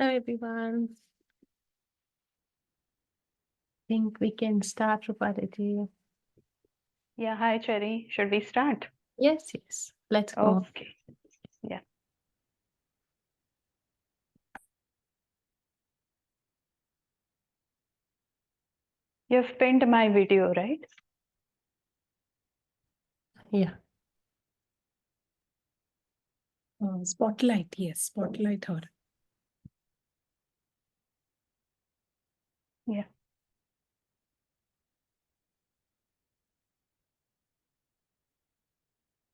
Hello, everyone. Think we can start, Rupaliji. Yeah, hi Cherry. Should we start? Yes. Let's go. Okay. Yeah. You've pinned my video, right? Yeah. Spotlight, yes, spotlight her. Yeah.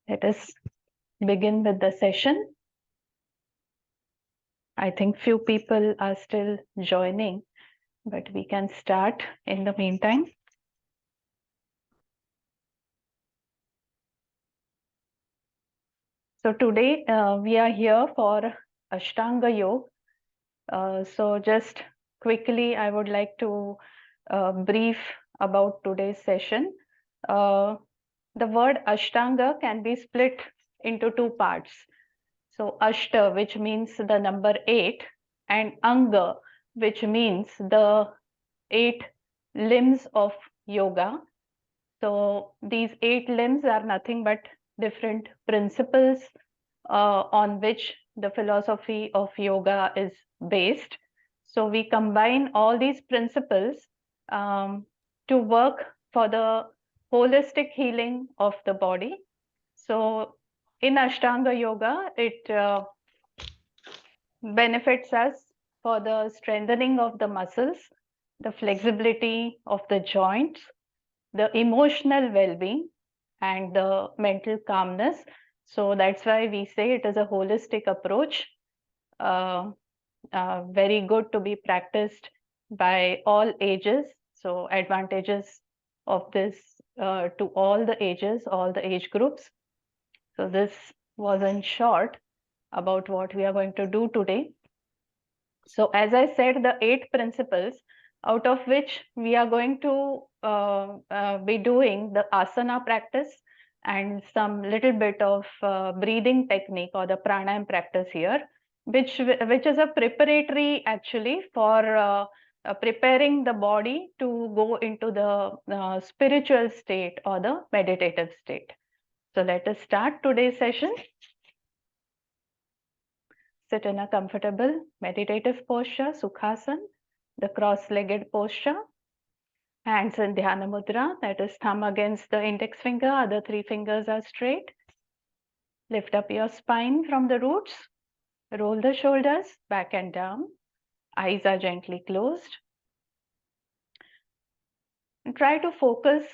Let us begin with the session. I think few people are still joining, but we can start in the meantime. So today we are here for Ashtanga Yoga. So just quickly, I would like to brief about today's session. The word Ashtanga can be split into two parts. So Ashta, which means the number 8, and Anga, which means the 8 limbs of yoga. So these 8 limbs are nothing but different principles on which the philosophy of yoga is based. So we combine all these principles to work for the holistic healing of the body. So in Ashtanga Yoga, it benefits us for the strengthening of the muscles, the flexibility of the joints, the emotional well-being, and the mental calmness. So that's why we say it is a holistic approach, very good to be practiced by all ages. So advantages of this to all the ages, all the age groups. So this was in short about what we are going to do today. So as I said, the 8 principles, out of which we are going to be doing the asana practice and some little bit of breathing technique or the pranayam practice here, which is a preparatory actually for preparing the body to go into the spiritual state or the meditative state. So let us start today's session. Sit in a comfortable meditative posture, Sukhasana, the cross-legged posture. Hands in Dhyana Mudra, that is thumb against the index finger, other 3 fingers are straight. Lift up your spine from the roots. Roll the shoulders back and down. Eyes are gently closed. And try to focus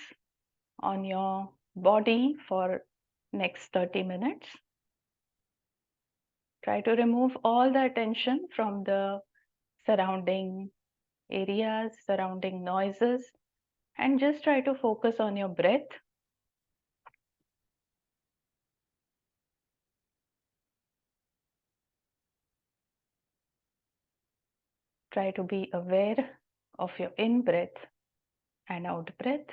on your body for next 30 minutes. Try to remove all the attention from the surrounding areas, surrounding noises, and just try to focus on your breath. Try to be aware of your in-breath and out-breath.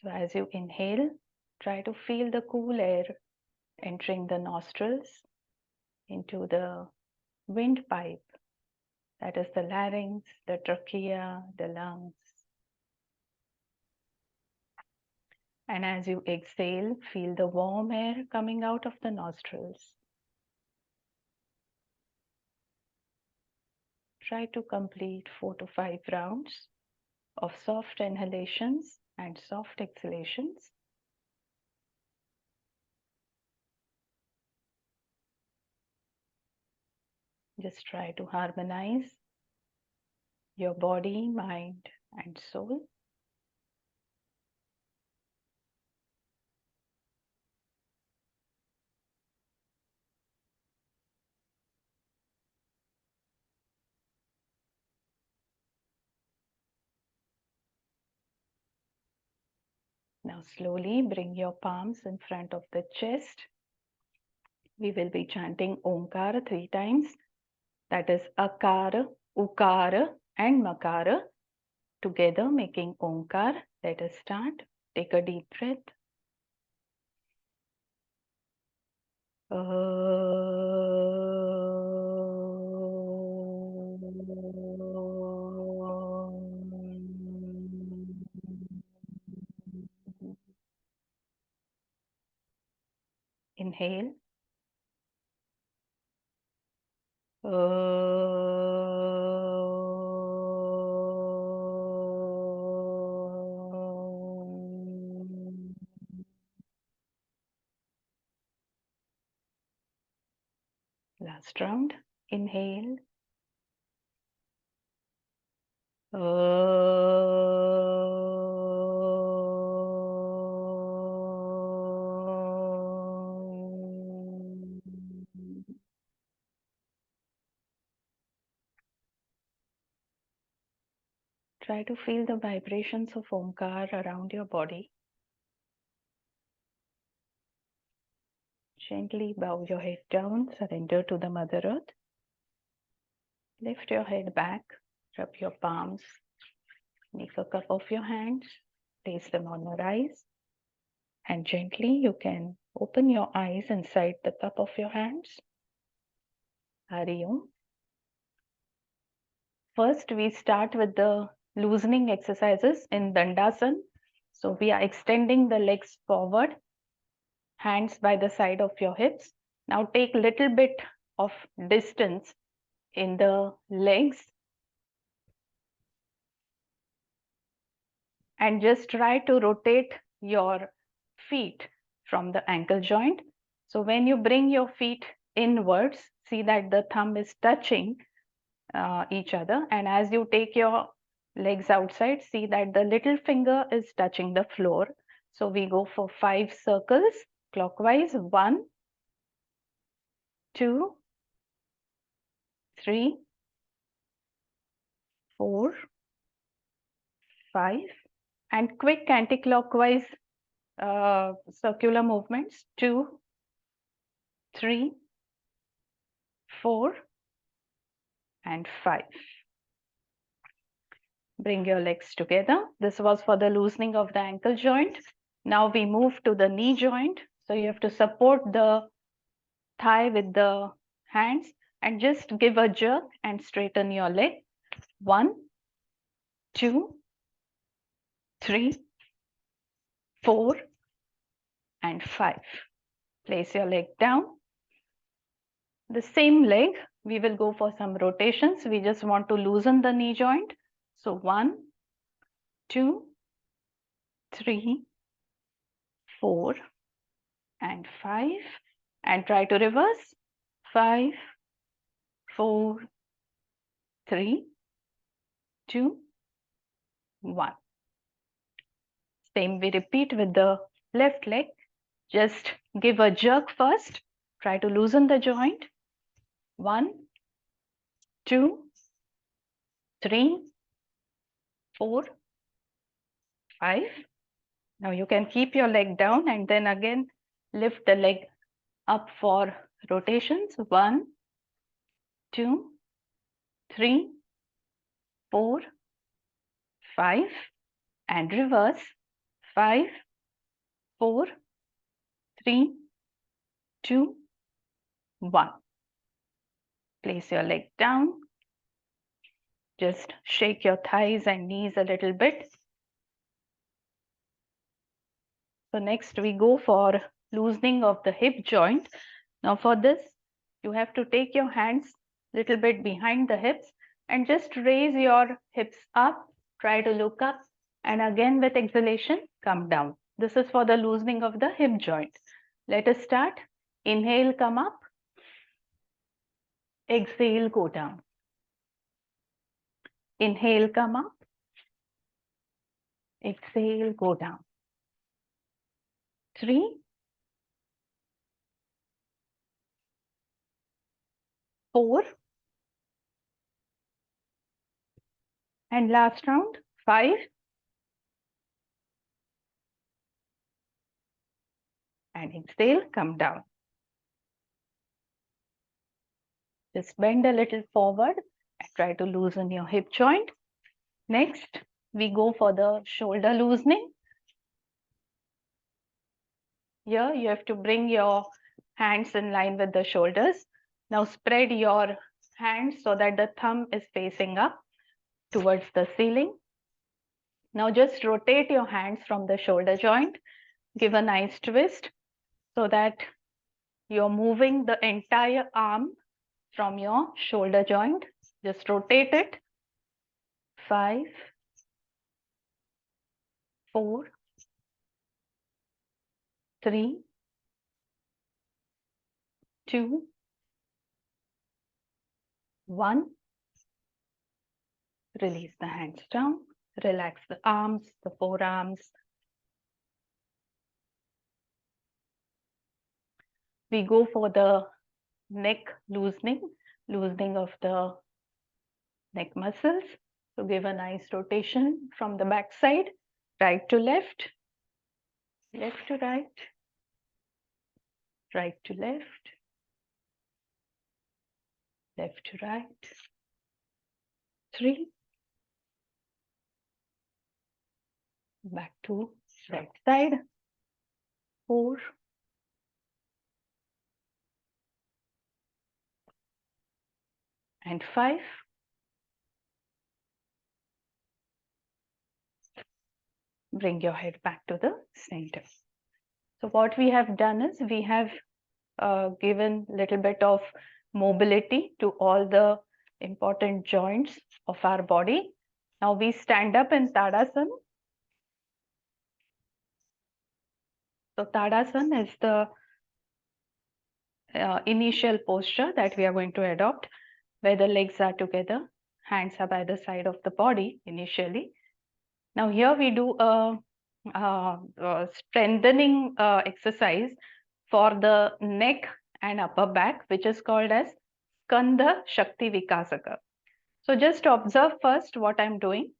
So as you inhale, try to feel the cool air entering the nostrils into the windpipe, that is the larynx, the trachea, the lungs. And as you exhale, feel the warm air coming out of the nostrils. Try to complete 4 to 5 rounds of soft inhalations and soft exhalations. Just try to harmonize your body, mind, and soul. Now slowly bring your palms in front of the chest. We will be chanting Omkara 3 times. That is Akara, Ukara, and Makara. Together making Omkar. Let us start. Take a deep breath. Inhale. Last round. Inhale. Try to feel the vibrations of Omkar around your body. Gently bow your head down, surrender to the Mother Earth. Lift your head back, rub your palms, make a cup of your hands, place them on your eyes, and gently you can open your eyes inside the cup of your hands. Hari Om. First, we start with the loosening exercises in Dandasana. So we are extending the legs forward, hands by the side of your hips. Now take little bit of distance in the legs and just try to rotate your feet from the ankle joint. So when you bring your feet inwards, see that the thumb is touching each other, and as you take your legs outside, see that the little finger is touching the floor. So we go for 5 circles clockwise. 1, 2, 3, 4, 5, and quick anti-clockwise circular movements. 2, 3, 4, and 5. Bring your legs together. This was for the loosening of the ankle joint. Now we move to the knee joint. So you have to support the thigh with the hands and just give a jerk and straighten your leg. 1, 2, 3, 4, and 5. Place your leg down. The same leg, we will go for some rotations. We just want to loosen the knee joint. So 1, 2, 3, 4, and 5. And try to reverse. 5, 4, 3, 2, 1. Same we repeat with the left leg. Just give a jerk first. Try to loosen the joint. 1, 2, 3, 4, 5. Now you can keep your leg down and then again lift the leg up for rotations. 1, 2, 3, 4, 5, and reverse. 5, 4, 3, 2, 1. Place your leg down. Just shake your thighs and knees a little bit. So next we go for loosening of the hip joint. Now for this, you have to take your hands a little bit behind the hips and just raise your hips up. Try to look up and again with exhalation, come down. This is for the loosening of the hip joint. Let us start. Inhale, come up. Exhale, go down. Inhale, come up. Exhale, go down. 3, 4, and last round, 5, and exhale, come down. Just bend a little forward and try to loosen your hip joint. Next, we go for the shoulder loosening. Here, you have to bring your hands in line with the shoulders. Now spread your hands so that the thumb is facing up towards the ceiling. Now just rotate your hands from the shoulder joint. Give a nice twist so that you're moving the entire arm from your shoulder joint. Just rotate it. 5, 4, 3, 2, 1. Release the hands down. Relax the arms, the forearms. We go for the neck loosening of the neck muscles. So give a nice rotation from the back side, right to left, left to right, right to left, left to right. 3. Back to right side. 4. And 5. Bring your head back to the center. So what we have done is we have given little bit of mobility to all the important joints of our body. Now we stand up in Tadasana. So Tadasana is the initial posture that we are going to adopt, where the legs are together, hands are by the side of the body initially. Now here we do a strengthening exercise for the neck and upper back, which is called as Skandha Shakti Vikasaka. So just observe first what I'm doing.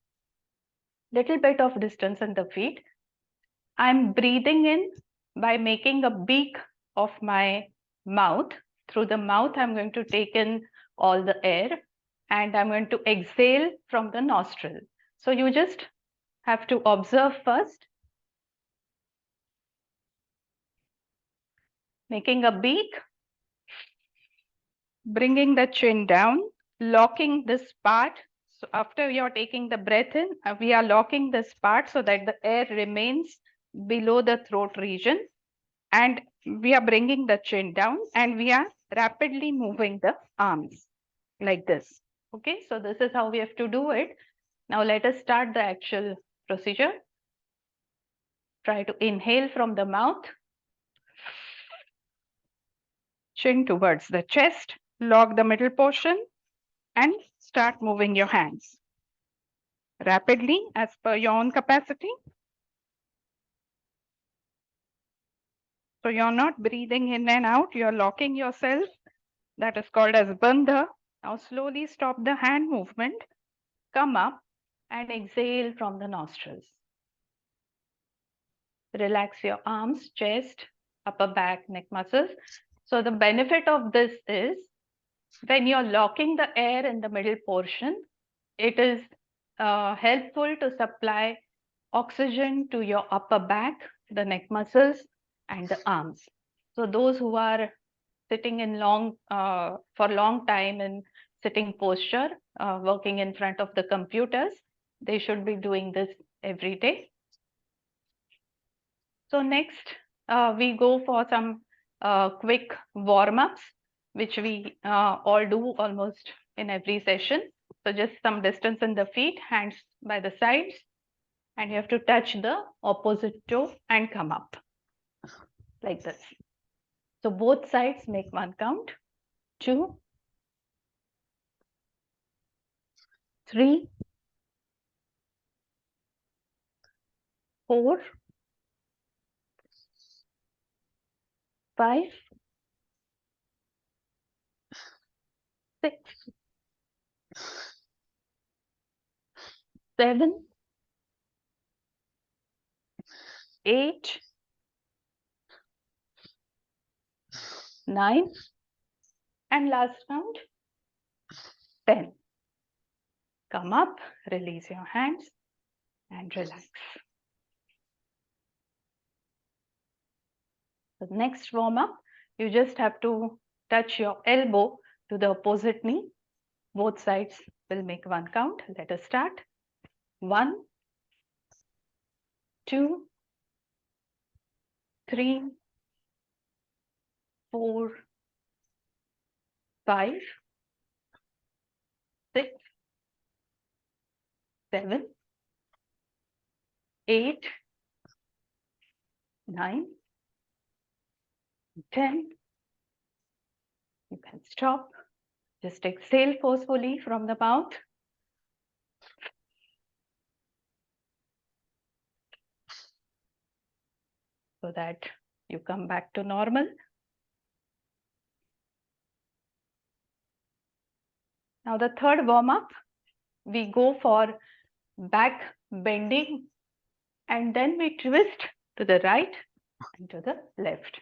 Little bit of distance in the feet. I'm breathing in by making a beak of my mouth. Through the mouth, I'm going to take in all the air and I'm going to exhale from the nostril. So you just have to observe first. Making a beak, bringing the chin down, locking this part. So after you're taking the breath in, we are locking this part so that the air remains below the throat region. And we are bringing the chin down and we are rapidly moving the arms like this. Okay, so this is how we have to do it. Now let us start the actual procedure. Try to inhale from the mouth. Chin towards the chest, lock the middle portion and start moving your hands rapidly as per your own capacity. So you're not breathing in and out, you're locking yourself. That is called as bandha. Now slowly stop the hand movement, come up and exhale from the nostrils. Relax your arms, chest, upper back, neck muscles. So the benefit of this is when you're locking the air in the middle portion, it is helpful to supply oxygen to your upper back, the neck muscles and the arms. So those who are sitting in for long time in sitting posture, working in front of the computers, they should be doing this every day. So next, we go for some quick warm-ups, which we all do almost in every session. So just some distance in the feet, hands by the sides, and you have to touch the opposite toe and come up like this. So both sides make 1 count, 2, 3, 4, 5, 6, 7, 8, 9, and last count, 10. Come up, release your hands and relax. The next warm up, You just have to touch your elbow to the opposite knee. Both sides will make one count. Let us start. 1, 2, 3, 4, 5, 6, 7, 8, 9, 10. You can stop. Just exhale forcefully from the mouth. So that you come back to normal. Now the third warm-up, we go for back bending and then we twist to the right and to the left.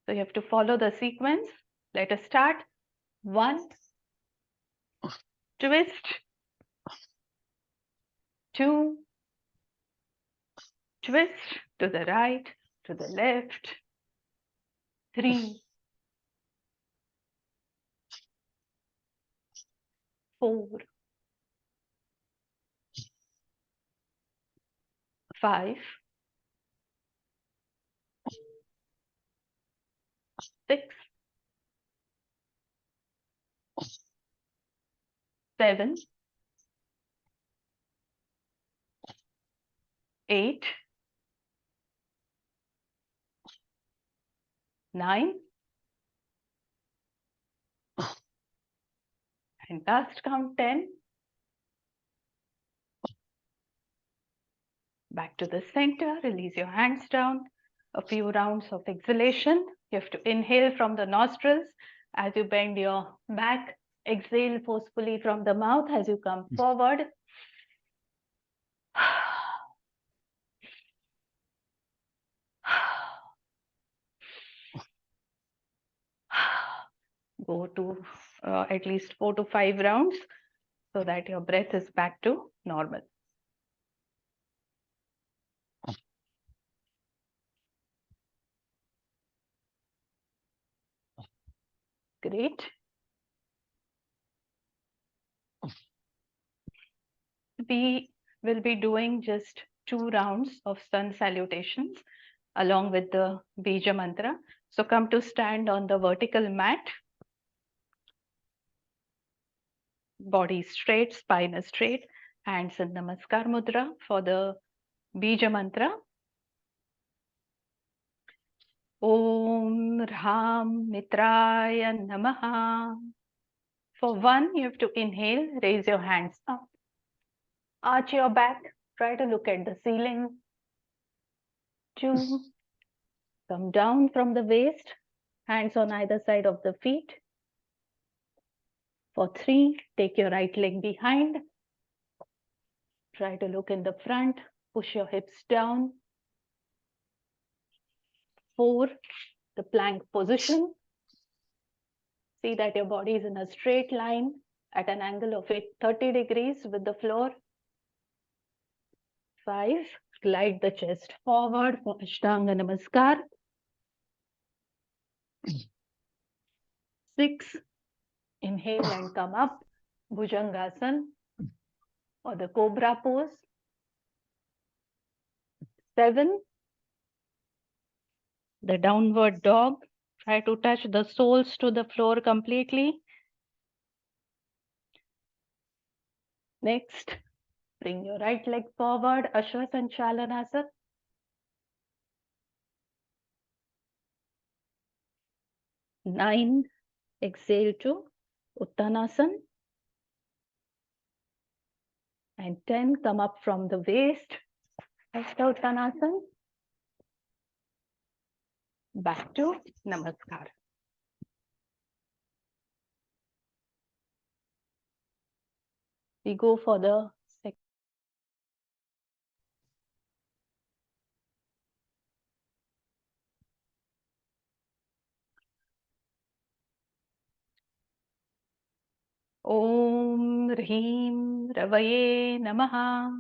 So you have to follow the sequence. Let us start. 1, twist, 2, twist to the right, to the left, 3, 4, 5, 6, 7, 8, 9, and last count 10. Back to the center, release your hands down. A few rounds of exhalation. You have to inhale from the nostrils as you bend your back. Exhale forcefully from the mouth as you come forward. Go to at least 4 to 5 rounds so that your breath is back to normal. Great. We will be doing just 2 rounds of sun salutations along with the Bija mantra. So come to stand on the vertical mat. Body straight, spine is straight, hands in Namaskar Mudra for the Bija mantra. Om Ram Mitraya Namaha. For 1, you have to inhale, raise your hands up. Arch your back, try to look at the ceiling. 2, come down from the waist, hands on either side of the feet. For 3, take your right leg behind. Try to look in the front, push your hips down. 4, the plank position. See that your body is in a straight line at an angle of 30 degrees with the floor. 5, glide the chest forward for Ashtanga Namaskar. 6, inhale and come up, Bhujangasana or the Cobra pose. 7, the downward dog. Try to touch the soles to the floor completely. Next, bring your right leg forward, Ashwasanchalanasana. 9, exhale to Uttanasana. And 10, come up from the waist, Hasta Uttanasana. Back to Namaskar. We go for the second. Om Hrim Ravaye Namaha.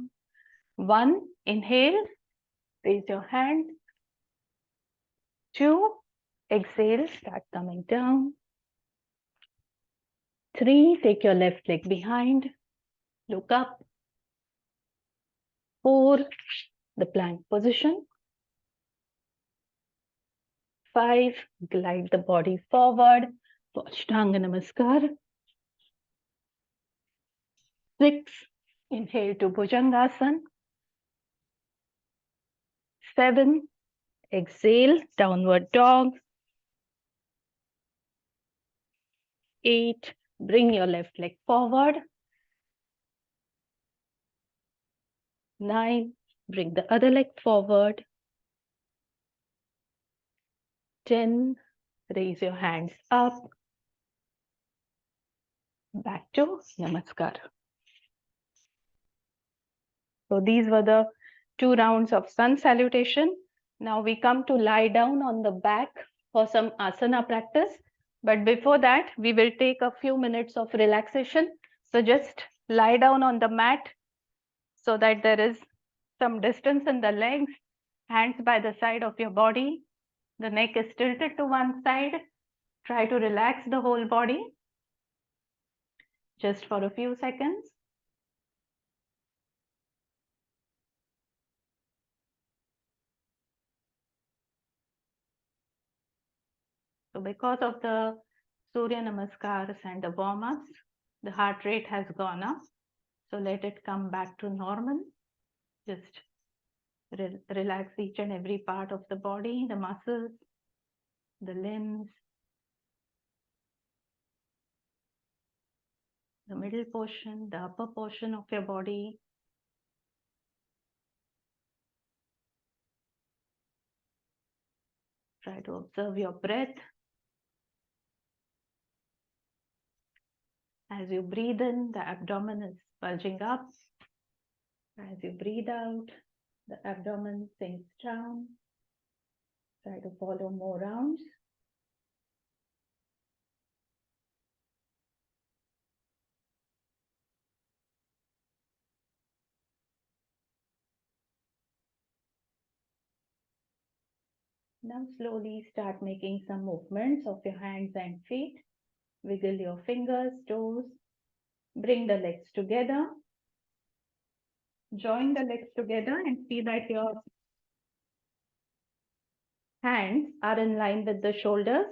1, inhale, raise your hand. 2, Exhale, start coming down. 3, take your left leg behind, look up. 4, the plank position. 5, glide the body forward for Ashtanga Namaskar. 6, inhale to Bhujangasana. 7, exhale, downward dog. 8, bring your left leg forward. 9, bring the other leg forward. 10, raise your hands up. Back to Namaskar. So these were the 2 rounds of sun salutation. Now we come to lie down on the back for some asana practice. But before that, we will take a few minutes of relaxation. So just lie down on the mat so that there is some distance in the legs, hands by the side of your body. The neck is tilted to one side. Try to relax the whole body just for a few seconds. So because of the Surya Namaskars and the warm-ups, the heart rate has gone up. So let it come back to normal. Just relax each and every part of the body, the muscles, the limbs, the middle portion, the upper portion of your body. Try to observe your breath. As you breathe in, the abdomen is bulging up. As you breathe out, the abdomen sinks down. Try to follow more rounds. Now slowly start making some movements of your hands and feet. Wiggle your fingers, toes. Bring the legs together. Join the legs together and see that your hands are in line with the shoulders.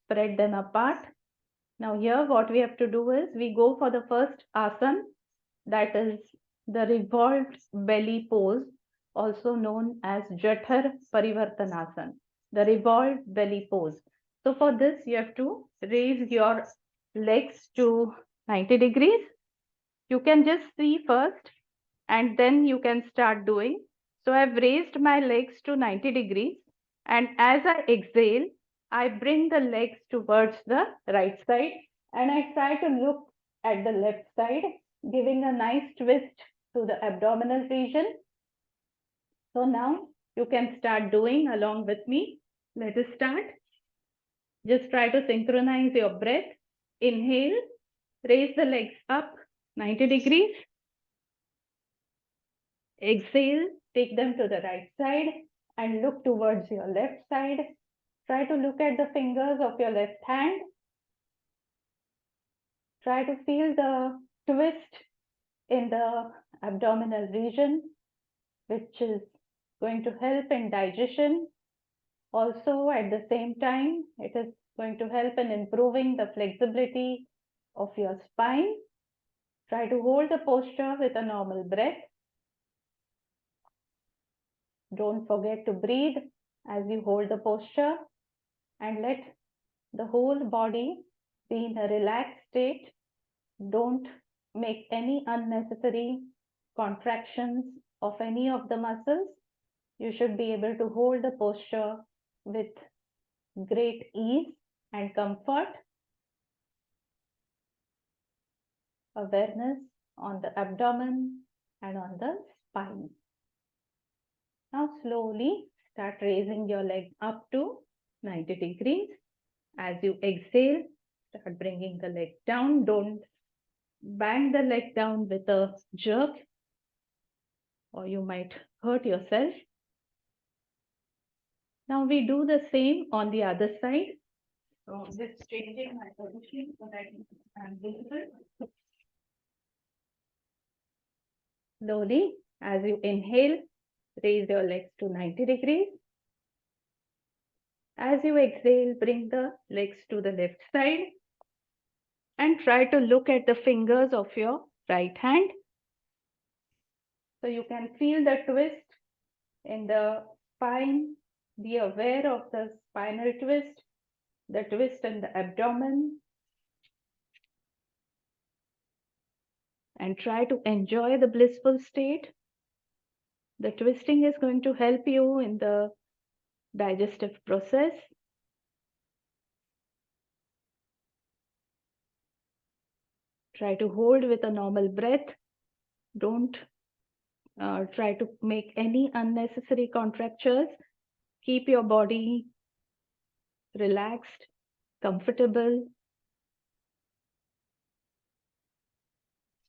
Spread them apart. Now here what we have to do is we go for the first asana, that is the revolved belly pose, also known as Jathar Parivartanasana, the revolved belly pose. So for this, you have to raise your legs to 90 degrees. You can just see first and then you can start doing. So I've raised my legs to 90 degrees and as I exhale, I bring the legs towards the right side and I try to look at the left side, giving a nice twist to the abdominal region. So now you can start doing along with me. Let us start. Just try to synchronize your breath. Inhale, raise the legs up 90 degrees. Exhale, take them to the right side and look towards your left side. Try to look at the fingers of your left hand. Try to feel the twist in the abdominal region, which is going to help in digestion. Also, at the same time, it is going to help in improving the flexibility of your spine. Try to hold the posture with a normal breath. Don't forget to breathe as you hold the posture and let the whole body be in a relaxed state. Don't make any unnecessary contractions of any of the muscles. You should be able to hold the posture with great ease and comfort. Awareness on the abdomen and on the spine. Now slowly start raising your leg up to 90 degrees. As you exhale, start bringing the leg down. Don't bang the leg down with a jerk or you might hurt yourself. Now we do the same on the other side. So just changing my position so that I'm visible. Slowly, as you inhale, raise your legs to 90 degrees. As you exhale, bring the legs to the left side and try to look at the fingers of your right hand. So you can feel the twist in the spine. Be aware of the spinal twist, the twist in the abdomen, and try to enjoy the blissful state. The twisting is going to help you in the digestive process. Try to hold with a normal breath. Don't try to make any unnecessary contractures. Keep your body relaxed, comfortable.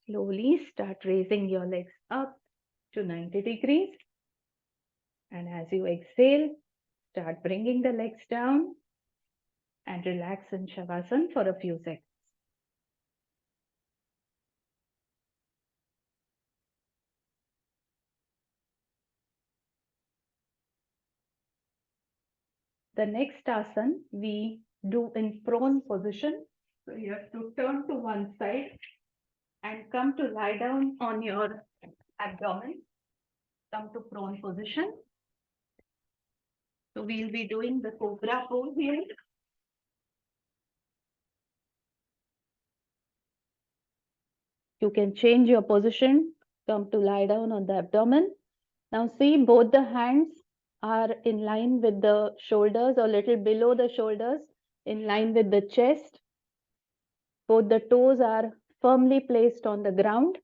Slowly start raising your legs up to 90 degrees. And as you exhale, start bringing the legs down and relax in Shavasana for a few seconds. The next asana we do in prone position. So you have to turn to one side and come to lie down on your abdomen. Come to prone position. So we'll be doing the cobra pose here. You can change your position. Come to lie down on the abdomen. Now see, both the hands are in line with the shoulders or little below the shoulders, in line with the chest. Both the toes are firmly placed on the ground.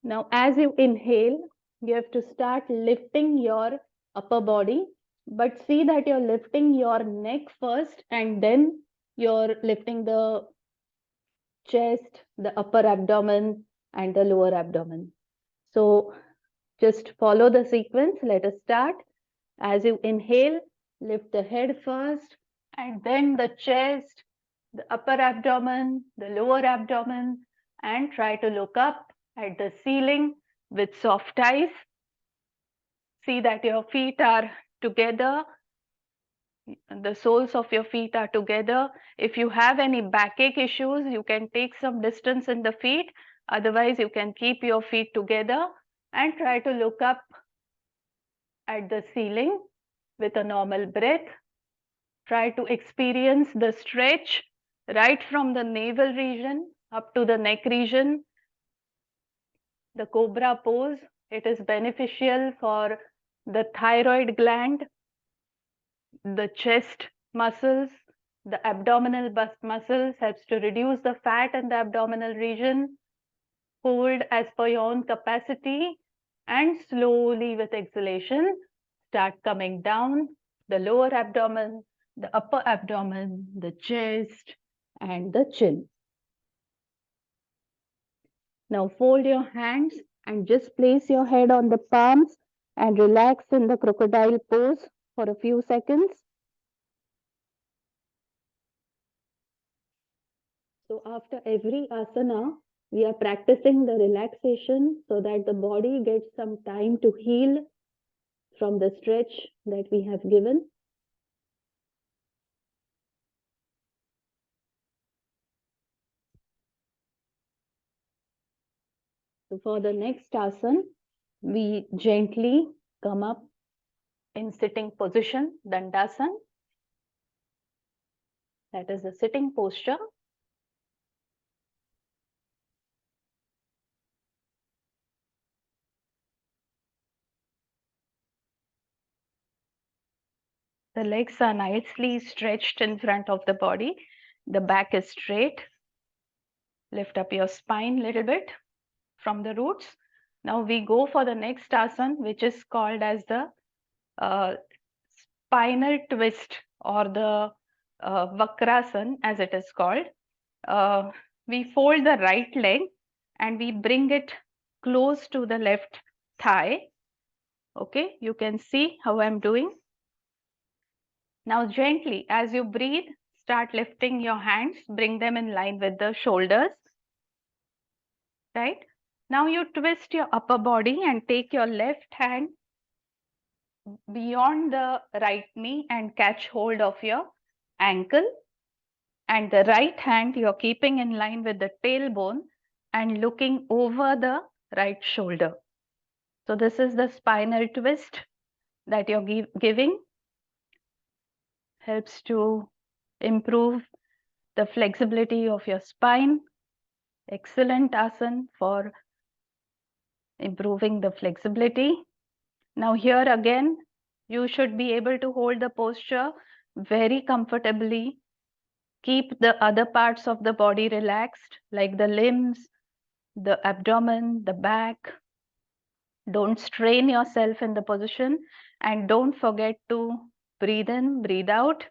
Now, as you inhale, you have to start lifting your upper body, but see that you're lifting your neck first and then you're lifting the chest, the upper abdomen, and the lower abdomen. So just follow the sequence. Let us start. As you inhale, lift the head first, and then the chest, the upper abdomen, the lower abdomen, and try to look up at the ceiling with soft eyes. See that your feet are together, the soles of your feet are together. If you have any backache issues, you can take some distance in the feet. Otherwise, you can keep your feet together and try to look up at the ceiling with a normal breath. Try to experience the stretch right from the navel region up to the neck region. The cobra pose, it is beneficial for the thyroid gland, the chest muscles, the abdominal muscles, helps to reduce the fat in the abdominal region. Hold as per your own capacity and slowly with exhalation, start coming down the lower abdomen, the upper abdomen, the chest, and the chin. Now fold your hands and just place your head on the palms and relax in the crocodile pose for a few seconds. So after every asana, we are practicing the relaxation so that the body gets some time to heal from the stretch that we have given. So for the next asana, we gently come up in sitting position, Dandasana. That is the sitting posture. The legs are nicely stretched in front of the body. The back is straight. Lift up your spine a little bit from the roots. Now we go for the next asana, which is called as the spinal twist or the vakrasana, as it is called. We fold the right leg and we bring it close to the left thigh. Okay, you can see how I'm doing. Now gently, as you breathe, start lifting your hands, bring them in line with the shoulders, right? Now you twist your upper body and take your left hand beyond the right knee and catch hold of your ankle, and the right hand you're keeping in line with the tailbone and looking over the right shoulder. So this is the spinal twist that you're giving. Helps to improve the flexibility of your spine. Excellent asana for improving the flexibility. Now here again, you should be able to hold the posture very comfortably. Keep the other parts of the body relaxed, like the limbs, the abdomen, the back. Don't strain yourself in the position, and don't forget to breathe in, breathe out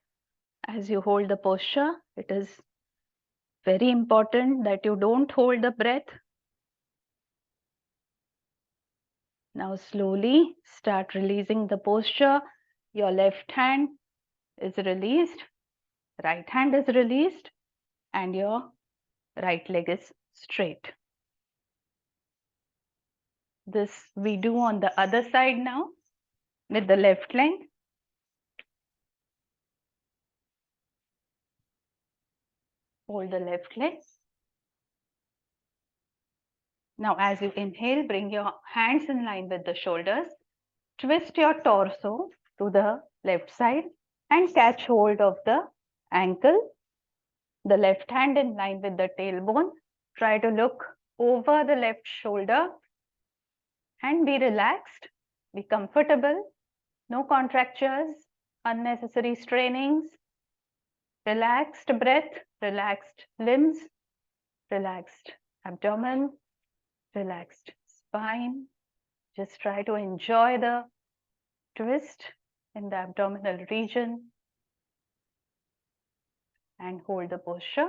as you hold the posture. It is very important that you don't hold the breath. Now slowly start releasing the posture. Your left hand is released, right hand is released, and your right leg is straight. This we do on the other side now with the left leg. Hold the left leg. Now as you inhale, bring your hands in line with the shoulders. Twist your torso to the left side and catch hold of the ankle. The left hand in line with the tailbone. Try to look over the left shoulder and be relaxed, be comfortable, no contractures, unnecessary strainings, relaxed breath, relaxed limbs, relaxed abdomen, relaxed spine. Just try to enjoy the twist in the abdominal region and hold the posture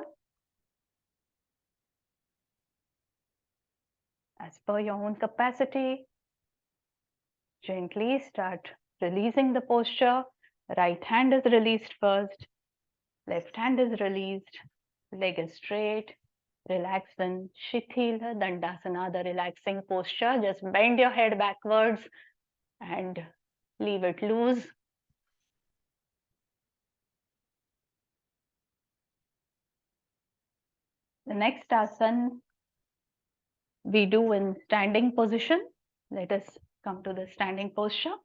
as per your own capacity. Gently start releasing the posture. Right hand is released first, left hand is released, leg is straight. Relax in Shithila Dandasana, the relaxing posture. Just bend your head backwards and leave it loose. The next asana we do in standing position. Let us come to the standing posture.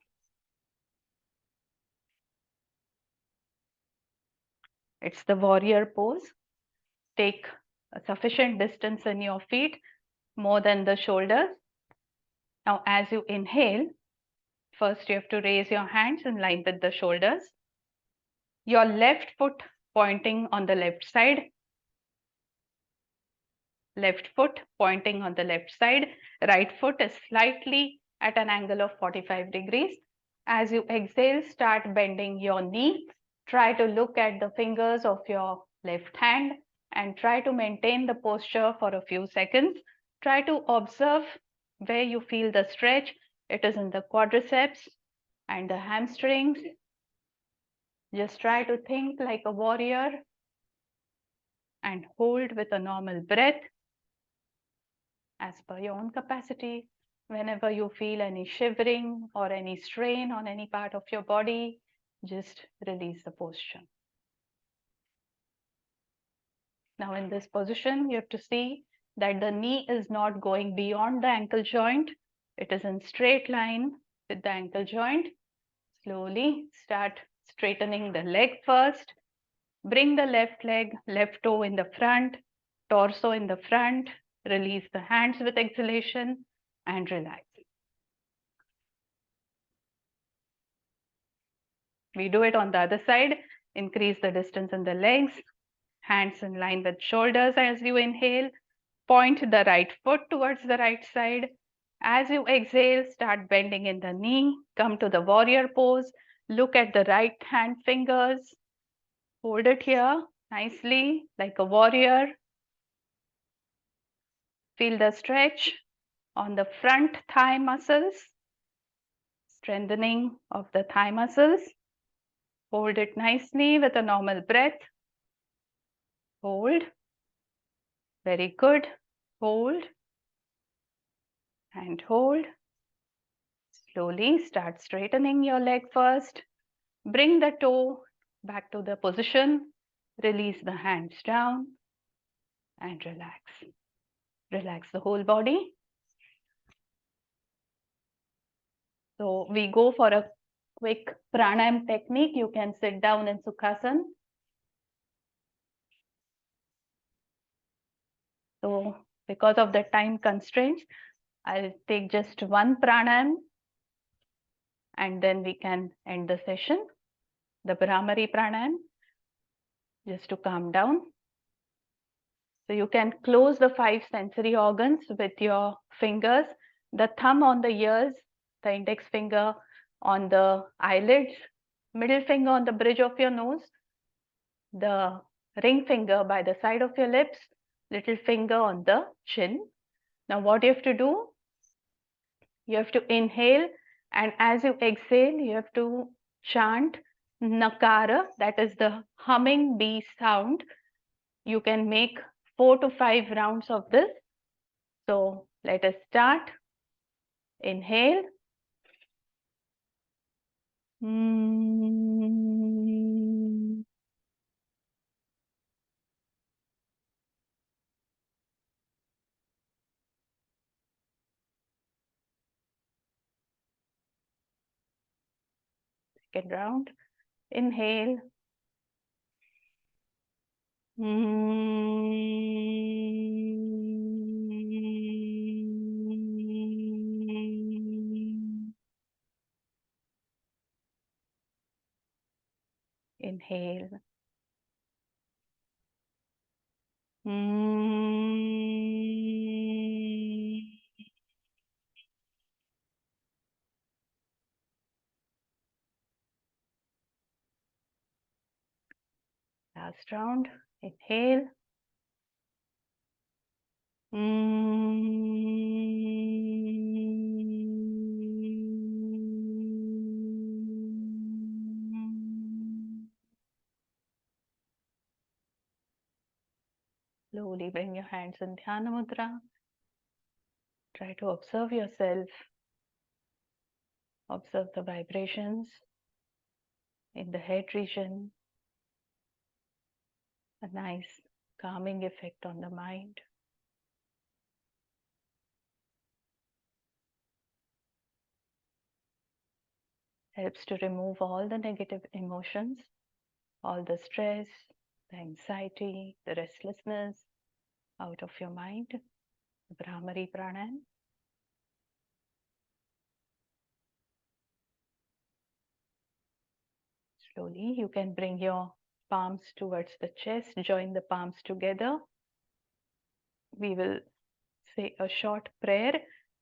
It's the warrior pose. Take a sufficient distance in your feet, more than the shoulders. Now, as you inhale, first you have to raise your hands in line with the shoulders. Your left foot pointing on the left side. Left foot pointing on the left side. Right foot is slightly at an angle of 45 degrees. As you exhale, start bending your knee. Try to look at the fingers of your left hand and try to maintain the posture for a few seconds. Try to observe where you feel the stretch. It is in the quadriceps and the hamstrings. Just try to think like a warrior and hold with a normal breath as per your own capacity. Whenever you feel any shivering or any strain on any part of your body, just release the posture. Now in this position, you have to see that the knee is not going beyond the ankle joint. It is in straight line with the ankle joint. Slowly start straightening the leg first. Bring the left leg, left toe in the front, torso in the front. Release the hands with exhalation and relax. We do it on the other side. Increase the distance in the legs. Hands in line with shoulders as you inhale. Point the right foot towards the right side. As you exhale, start bending in the knee. Come to the warrior pose. Look at the right hand fingers. Hold it here nicely like a warrior. Feel the stretch on the front thigh muscles. Strengthening of the thigh muscles. Hold it nicely with a normal breath. Hold. Very good. Hold. And hold. Slowly start straightening your leg first. Bring the toe back to the position. Release the hands down and relax. Relax the whole body. So we go for a quick pranayam technique. You can sit down in Sukhasana. So because of the time constraints, I'll take just one pranayam and then we can end the session. The Brahmari pranayam, just to calm down. So you can close the 5 sensory organs with your fingers, the thumb on the ears, the index finger on the eyelids, middle finger on the bridge of your nose, the ring finger by the side of your lips, little finger on the chin. Now what you have to do, you have to inhale, and as you exhale, you have to chant Nakara, that is the humming bee sound. You can make 4 to 5 rounds of this. So let us start. Inhale. Second round. Inhale. Inhale. Last round. Inhale. Slowly bring your hands in Dhyana Mudra. Try to observe yourself. Observe the vibrations in the head region. A nice calming effect on the mind. Helps to remove all the negative emotions, all the stress, the anxiety, the restlessness out of your mind. The Brahmari pranayam. Slowly, you can bring your palms towards the chest, join the palms together. We will say a short prayer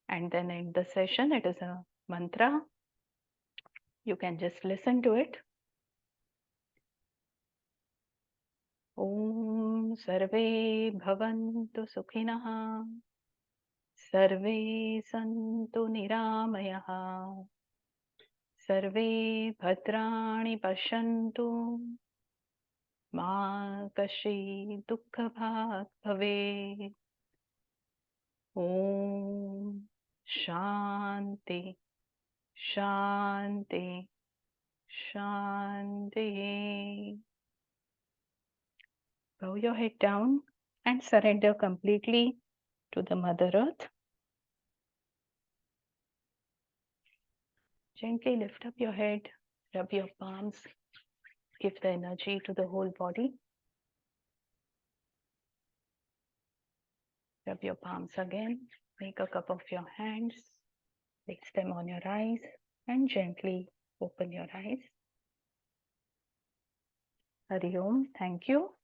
and then end the session. It is a mantra. You can just listen to it. Om Sarve Bhavantu Sukhinah. Sarve Santu Niramayah. Sarve Bhadrani Pashantu. Ma Kashi Dukkha Bhag Bhave. Om Shanti Shanti Shanti. Bow your head down and surrender completely to the Mother Earth. Gently lift up your head, rub your palms, give the energy to the whole body. Rub your palms again, make a cup of your hands, place them on your eyes and gently open your eyes. Hari Om, thank you.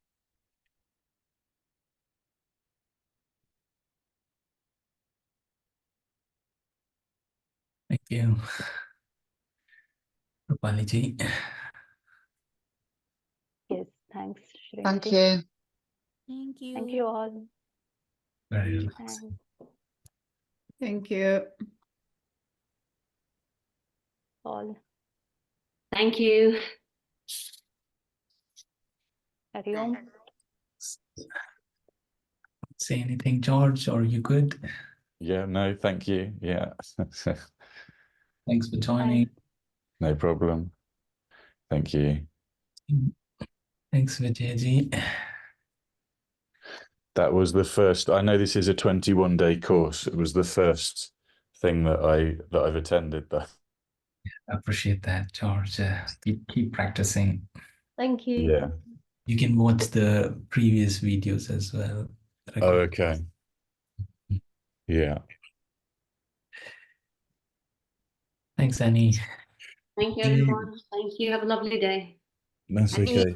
Thank you. Rupali ji. Yes, thanks, Shrimati. Thank you. Thank you. Thank you all. Very relaxed. And Thank you. all. Thank you. Hari Om. Say anything, George, or you good? Yeah, no, thank you. Yeah. Thanks for joining. No problem. Thank you. Thanks, Vijayji. That was the first. I know this is a 21-day course. It was the first thing that I've attended. But I appreciate that, George. Keep practicing. Thank you. yeah. You can watch the previous videos as well. Oh, okay. Yeah. Thanks, Annie. Thank you, everyone. Thank you. Have a lovely day. That's okay.